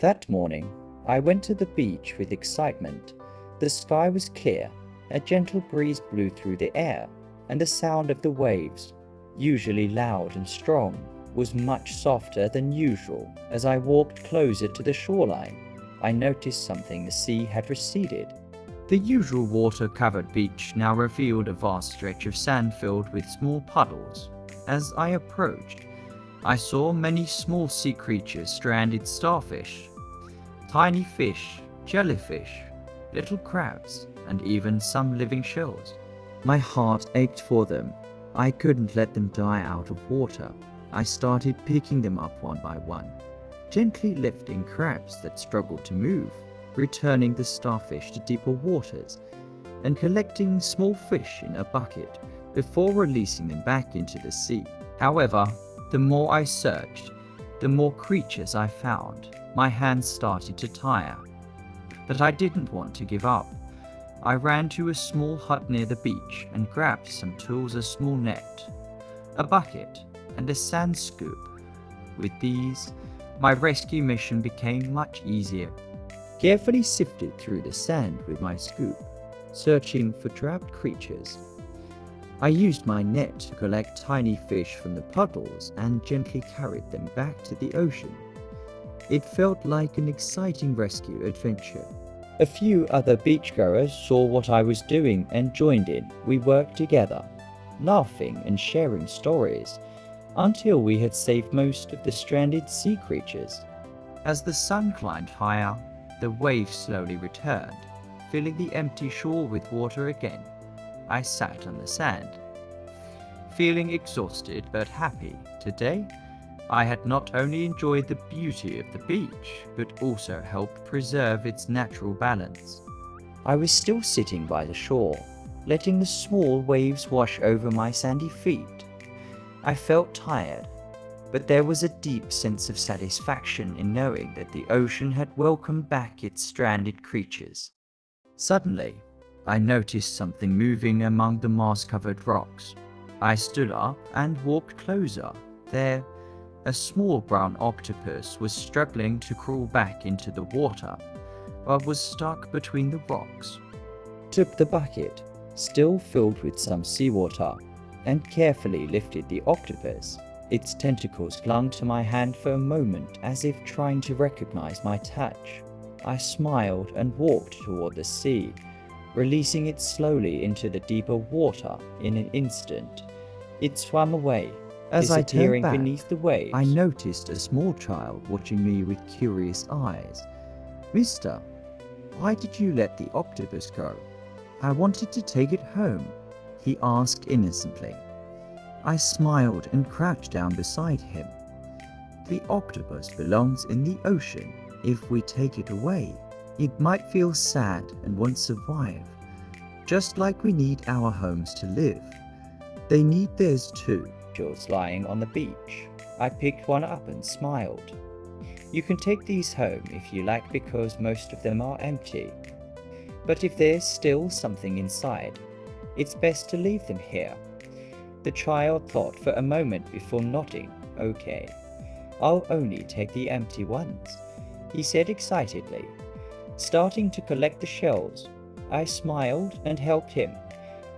That morning, I went to the beach with excitement. The sky was clear, a gentle breeze blew through the air, and the sound of the waves, usually loud and strong, was much softer than usual. As I walked closer to the shoreline, I noticed something. The sea had receded. The usual water-covered beach now revealed a vast stretch of sand filled with small puddles. As I approached, I saw many small sea creatures, stranded starfish, tiny fish, jellyfish, little crabs, and even some living shells. My heart ached for them. I couldn't let them die out of water. I started picking them up one by one, gently lifting crabs that struggled to move, returning the starfish to deeper waters, and collecting small fish in a bucket before releasing them back into the sea. However, the more I searched, the more creatures I found. My hands started to tire, but I didn't want to give up. I ran to a small hut near the beach and grabbed some tools: a small net, a bucket, and a sand scoop. With these, my rescue mission became much easier. Carefully sifted through the sand with my scoop, searching for trapped creatures. I used my net to collect tiny fish from the puddles and gently carried them back to the ocean. It felt like an exciting rescue adventure. A few other beachgoers saw what I was doing and joined in. We worked together, laughing and sharing stories, until we had saved most of the stranded sea creatures. As the sun climbed higher, the waves slowly returned, filling the empty shore with water again. I sat on the sand, feeling exhausted but happy. Today, I had not only enjoyed the beauty of the beach, but also helped preserve its natural balance. I was still sitting by the shore, letting the small waves wash over my sandy feet. I felt tired, but there was a deep sense of satisfaction in knowing that the ocean had welcomed back its stranded creatures. Suddenly, I noticed something moving among the moss-covered rocks. I stood up and walked closer. There, a small brown octopus was struggling to crawl back into the water, but was stuck between the rocks. Took the bucket, still filled with some seawater, and carefully lifted the octopus. Its tentacles clung to my hand for a moment, as if trying to recognize my touch. I smiled and walked toward the sea, releasing it slowly into the deeper water. In an instant, it swam away, As I turned disappearing back, beneath the waves. I noticed a small child watching me with curious eyes. "Mister, why did you let the octopus go?" "I wanted to take it home," he asked innocently. I smiled and crouched down beside him. "The octopus belongs in the ocean. If we take it away, it might feel sad and won't survive. Just like we need our homes to live, they need theirs too." Shells lying on the beach. I picked one up and smiled. "You can take these home if you like, because most of them are empty. But if there's still something inside, it's best to leave them here." The child thought for a moment before nodding. "Okay, I'll only take the empty ones," he said excitedly, starting to collect the shells. I smiled and helped him,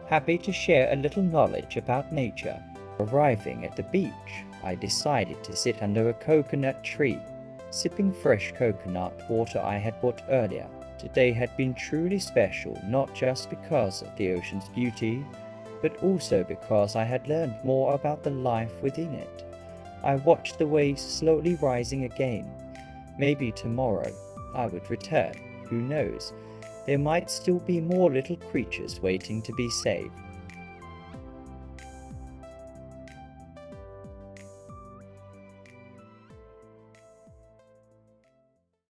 happy to share a little knowledge about nature. Arriving at the beach, I decided to sit under a coconut tree, sipping fresh coconut water I had bought earlier. Today had been truly special, not just because of the ocean's beauty, but also because I had learned more about the life within it. I watched the waves slowly rising again. Maybe tomorrow I would return, who knows? There might still be more little creatures waiting to be saved.